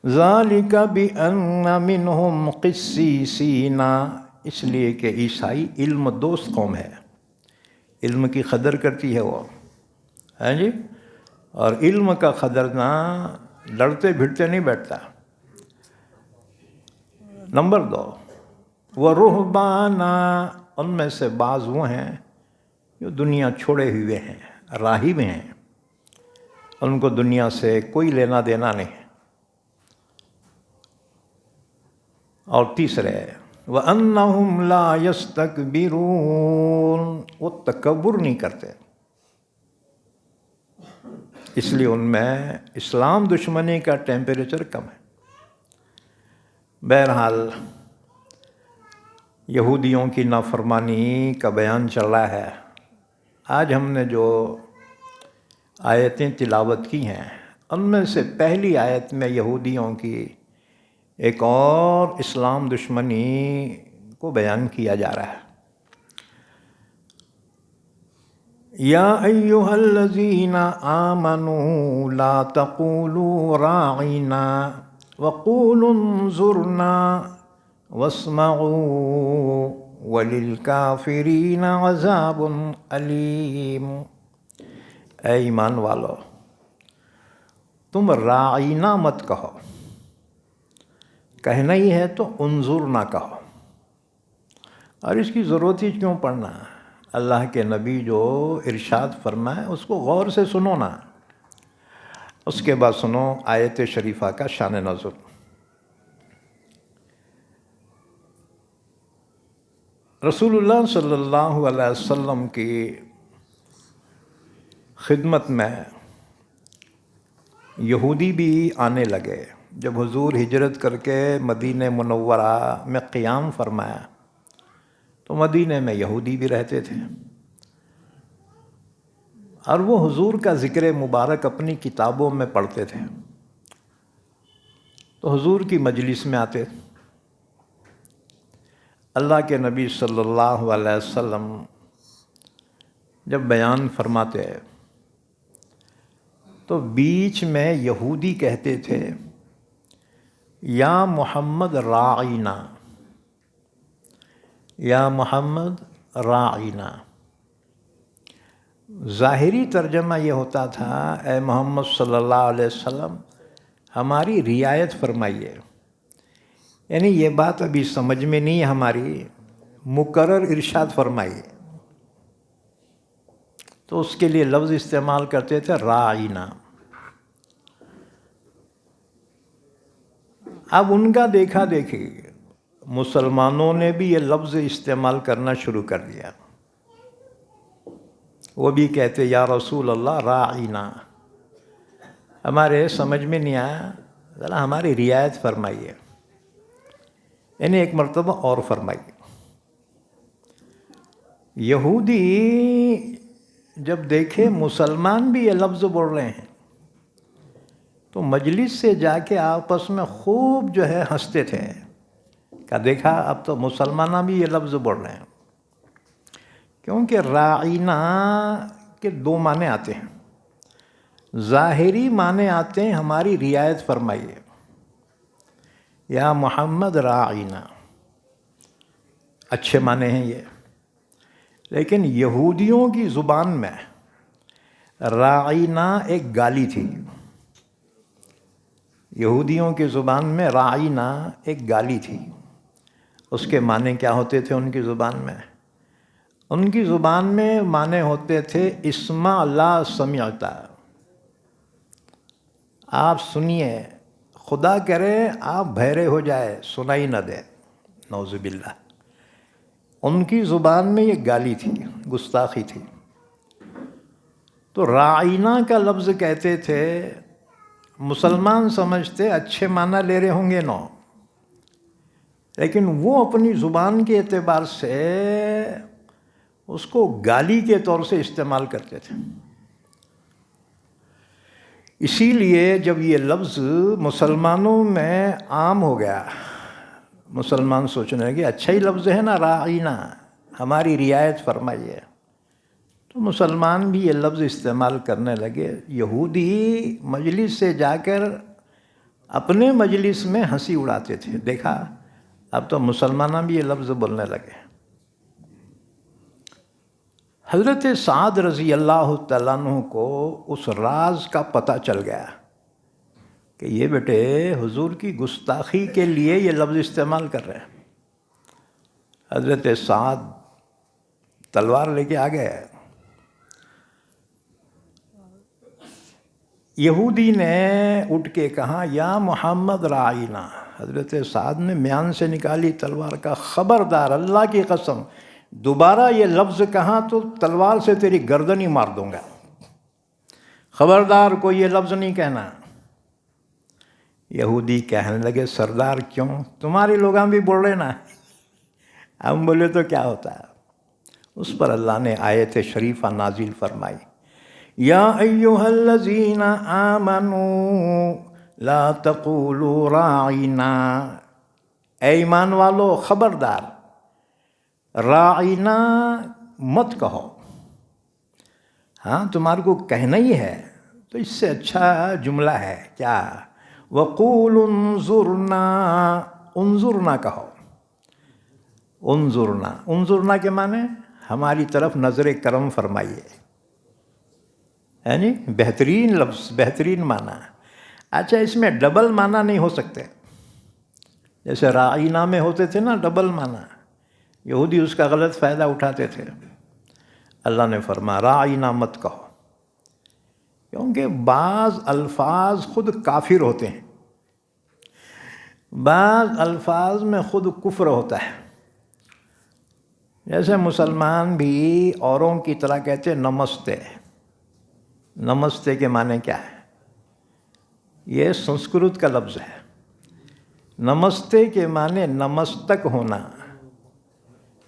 ذَلِكَ بِأَنَّ مِنْهُمْ قِسِّيسِينَ، اس لیے کہ عیسائی علم دوست قوم ہے، علم کی قدر کرتی ہے وہ، ہاں جی، اور علم کا قدرنا لڑتے بھڑتے نہیں بیٹھتا۔ نمبر 2، وَرُهْبَانًا، ان میں سے بعض وہ ہیں جو دنیا چھوڑے ہوئے ہیں، راہب ہیں، ان کو دنیا سے کوئی لینا دینا نہیں۔ اور تیسرے وَأَنَّهُمْ لَا يَسْتَكْبِرُونَ، وہ تکبر نہیں کرتے، اس لیے ان میں اسلام دشمنی کا ٹیمپریچر کم ہے۔ بہرحال یہودیوں کی نافرمانی کا بیان چل رہا ہے۔ آج ہم نے جو آیتیں تلاوت کی ہیں، ان میں سے پہلی آیت میں یہودیوں کی ایک اور اسلام دشمنی کو بیان کیا جا رہا ہے۔ یا ایھا الذین آمنوا لا تقولوا راعنا وقولوا انظرنا واسمعوا وللکافرین عذاب علیم۔ اے ایمان والو، تم راعینا مت کہو، کہنا ہی ہے تو انظر نہ کہو۔ اور اس کی ضرورت ہی کیوں پڑنا؟ اللہ کے نبی جو ارشاد فرمائے اس کو غور سے سنو نا۔ اس کے بعد سنو آیت شریفہ کا شان نزول۔ رسول اللہ صلی اللہ علیہ وسلم کی خدمت میں یہودی بھی آنے لگے۔ جب حضور ہجرت کر کے مدینہ منورہ میں قیام فرمایا تو مدینہ میں یہودی بھی رہتے تھے، اور وہ حضور کا ذکر مبارک اپنی کتابوں میں پڑھتے تھے، تو حضور کی مجلس میں آتے۔ اللہ کے نبی صلی اللہ علیہ وسلم جب بیان فرماتے تو بیچ میں یہودی کہتے تھے یا محمد راعینا، یا محمد راعینا۔ ظاہری ترجمہ یہ ہوتا تھا اے محمد صلی اللہ علیہ وسلم ہماری رعایت فرمائیے، یعنی یہ بات ابھی سمجھ میں نہیں ہماری، مقرر ارشاد فرمائیے۔ تو اس کے لیے لفظ استعمال کرتے تھے راعینا۔ اب ان کا دیکھا دیکھی مسلمانوں نے بھی یہ لفظ استعمال کرنا شروع کر دیا، وہ بھی کہتے یا رسول اللہ راعینا، ہمارے سمجھ میں نہیں آیا، ذرا ہماری رعایت فرمائیے، یعنی ایک مرتبہ اور فرمائیے۔ یہودی جب دیکھے مسلمان بھی یہ لفظ بول رہے ہیں تو مجلس سے جا کے آپس میں خوب جو ہے ہنستے تھے کہ دیکھا اب تو مسلمانہ بھی یہ لفظ بول رہے ہیں، کیونکہ راعینا کے دو معنی آتے ہیں۔ ظاہری معنی آتے ہیں ہماری رعایت فرمائیے، یا محمد راعینا، اچھے معنی ہیں یہ، لیکن یہودیوں کی زبان میں راعینا ایک گالی تھی۔ یہودیوں کی زبان میں راعینا ایک گالی تھی۔ اس کے معنی کیا ہوتے تھے ان کی زبان میں؟ ان کی زبان میں معنی ہوتے تھے اسمع لا سمعتا، آپ سنیے، خدا کرے آپ بہرے ہو جائے، سنائی نہ دے، نعوذ باللہ۔ ان کی زبان میں یہ گالی تھی، گستاخی تھی۔ تو راعینا کا لفظ کہتے تھے، مسلمان سمجھتے اچھے معنی لے رہے ہوں گے نو، لیکن وہ اپنی زبان کے اعتبار سے اس کو گالی کے طور سے استعمال کرتے تھے۔ اسی لیے جب یہ لفظ مسلمانوں میں عام ہو گیا، مسلمان سوچنے لگے اچھا ہی لفظ ہے نا راعینا، ہماری رعایت فرمائیے، تو مسلمان بھی یہ لفظ استعمال کرنے لگے۔ یہودی مجلس سے جا کر اپنے مجلس میں ہنسی اڑاتے تھے، دیکھا اب تو مسلمانہ بھی یہ لفظ بولنے لگے۔ حضرت سعد رضی اللہ تعالیٰ عنہ کو اس راز کا پتہ چل گیا کہ یہ بیٹے حضور کی گستاخی کے لیے یہ لفظ استعمال کر رہے ہیں۔ حضرت سعد تلوار لے کے آ گئے، یہودی نے اٹھ کے کہا یا محمد رعینا، حضرت سعد نے میان سے نکالی تلوار کا، خبردار اللہ کی قسم دوبارہ یہ لفظ کہا تو تلوار سے تیری گردن ہی مار دوں گا، خبردار کوئی یہ لفظ نہیں کہنا۔ یہودی کہنے لگے سردار کیوں؟ تمہارے لوگاں بھی بول رہے نا، ہم بولے تو کیا ہوتا ہے؟ اس پر اللہ نے آیت شریفہ نازل فرمائی، یا ایہا الذین آمنوا لا تقولوا راعینا، اے ایمان والو خبردار راعینا مت کہو، ہاں تمہارے کو کہنا ہی ہے تو اس سے اچھا جملہ ہے کیا؟ وقولوا انظرنا، انظرنا کہو، انظرنا، انظرنا کے معنی ہماری طرف نظر کرم فرمائیے، یعنی بہترین لفظ، بہترین معنی۔ اچھا اس میں ڈبل معنی نہیں ہو سکتے، جیسے راعینا میں ہوتے تھے نا ڈبل معنی، یہودی اس کا غلط فائدہ اٹھاتے تھے۔ اللہ نے فرمایا راعینا مت کہو، کیونکہ بعض الفاظ خود کافر ہوتے ہیں، بعض الفاظ میں خود کفر ہوتا ہے۔ جیسے مسلمان بھی اوروں کی طرح کہتے ہیں نمستے، نمستے کے معنی کیا ہے؟ یہ سنسکرت کا لفظ ہے۔ نمستے کے معنی نمستک ہونا،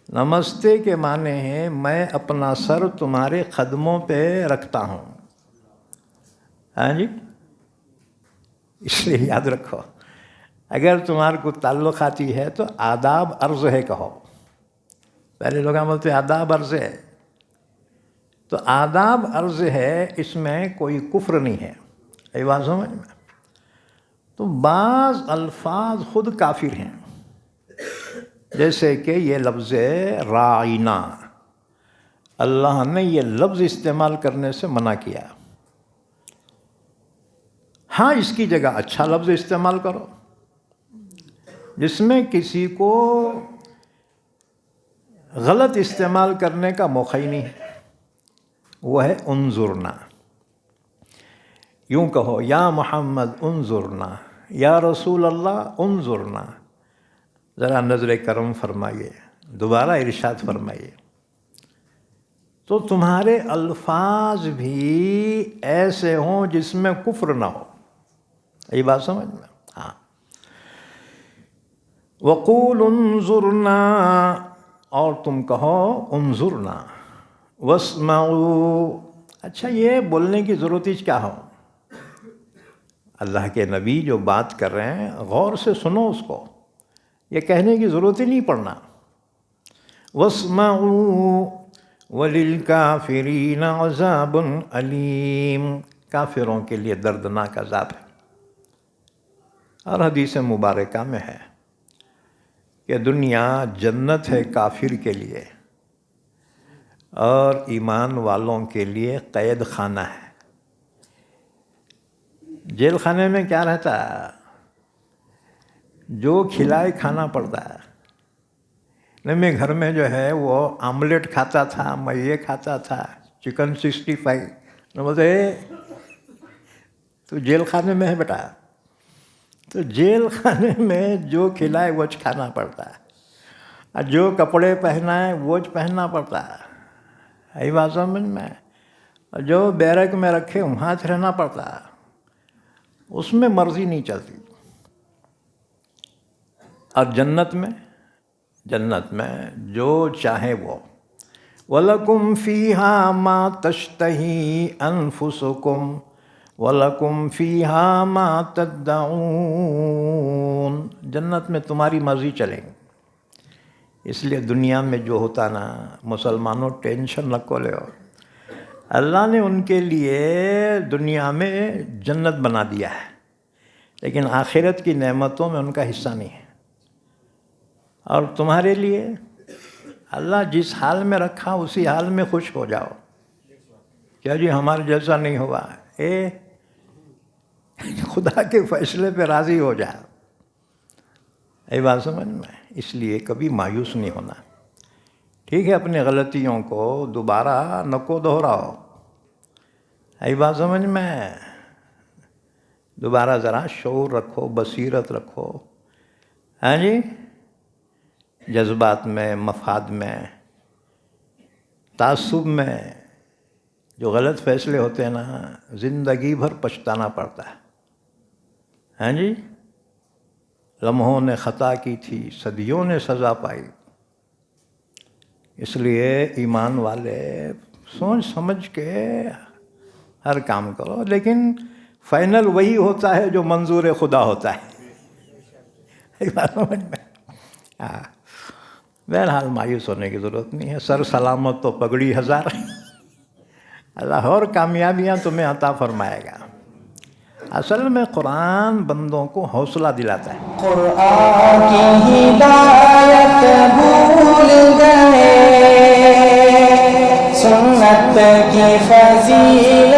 نمستے کے معنی ہے میں اپنا سر تمہارے قدموں پہ رکھتا ہوں، ہاں جی، اس لیے یاد رکھو اگر تمہارے کو تعلقاتی ہے تو آداب عرض ہے کہو، پہلے لوگ بولتے آداب عرض ہے، تو آداب عرض ہے، اس میں کوئی کفر نہیں ہے، یہ بات سمجھ میں؟ تو بعض الفاظ خود کافر ہیں، جیسے کہ یہ لفظ راعینا، اللہ نے یہ لفظ استعمال کرنے سے منع کیا۔ ہاں اس کی جگہ اچھا لفظ استعمال کرو جس میں کسی کو غلط استعمال کرنے کا موقع ہی نہیں ہے، وہ ہے انظرنا۔ یوں کہو یا محمد انظرنا، یا رسول اللہ انظرنا، ذرا نظر کرم فرمائیے، دوبارہ ارشاد فرمائیے، تو تمہارے الفاظ بھی ایسے ہوں جس میں کفر نہ ہو، یہ بات سمجھ میں؟ ہاں، وقول انظرنا، اور تم کہو انظرنا، واسمعوا، اچھا یہ بولنے کی ضرورت ہی کیا ہو؟ اللہ کے نبی جو بات کر رہے ہیں غور سے سنو اس کو، یہ کہنے کی ضرورت ہی نہیں پڑنا۔ واسمعوا وللکافرین عذاب علیم، کافروں کے لیے دردناک عذاب ہے۔ اور حدیث مبارکہ میں ہے کہ دنیا جنت ہے کافر کے لیے اور ایمان والوں کے لیے قید خانہ ہے۔ جیل خانے میں کیا رہتا ہے؟ جو کھلائے کھانا پڑتا ہے۔ میں گھر میں جو ہے وہ آملیٹ کھاتا تھا، میں یہ کھاتا تھا، چکن 65، میں بولتے تو جیل خانے میں ہے بیٹا، تو جیل خانے میں جو کھلائے وہ کھانا پڑتا ہے، اور جو کپڑے پہنا ہے وہ پہننا پڑتا ہے، یہ بات سمجھ میں؟ اور جو بیرک میں رکھے وہاں رہنا پڑتا ہے، اس میں مرضی نہیں چلتی۔ اور جنت میں جو چاہے وہ، وَلَكُمْ فِيهَا مَا تَشْتَهِي أَنفُسُكُمْ وَلَكُمْ فِيهَا مَا تَدَّعُونَ، جنت میں تمہاری مرضی چلیں گی۔ اس لیے دنیا میں جو ہوتا نا، مسلمانوں ٹینشن نہ کو لے، اللہ نے ان کے لیے دنیا میں جنت بنا دیا ہے، لیکن آخرت کی نعمتوں میں ان کا حصہ نہیں ہے۔ اور تمہارے لیے اللہ جس حال میں رکھا اسی حال میں خوش ہو جاؤ، کیا جی ہمارے جیسا نہیں ہوا، خدا کے فیصلے پہ راضی ہو جاؤ، یہ بات سمجھ میں؟ اس لیے کبھی مایوس نہیں ہونا، ٹھیک ہے؟ اپنی غلطیوں کو دوبارہ نہ کو دہراؤ، یہ بات سمجھ میں؟ دوبارہ ذرا شعور رکھو، بصیرت رکھو، ہاں جی، جذبات میں، مفاد میں، تعصب میں جو غلط فیصلے ہوتے ہیں نا، زندگی بھر پچھتانا پڑتا ہے، ہاں جی، لمحوں نے خطا کی تھی، صدیوں نے سزا پائی۔ اس لیے ایمان والے سوچ سمجھ کے ہر کام کرو، لیکن فائنل وہی ہوتا ہے جو منظور خدا ہوتا ہے۔ بہرحال مایوس ہونے کی ضرورت نہیں ہے، سر سلامت تو پگڑی ہزار، اللہ اور کامیابیاں تمہیں عطا فرمائے گا۔ اصل میں قرآن بندوں کو حوصلہ دلاتا ہے۔ قرآن کی ہدایت بھول گئے، سنت کی فضیلت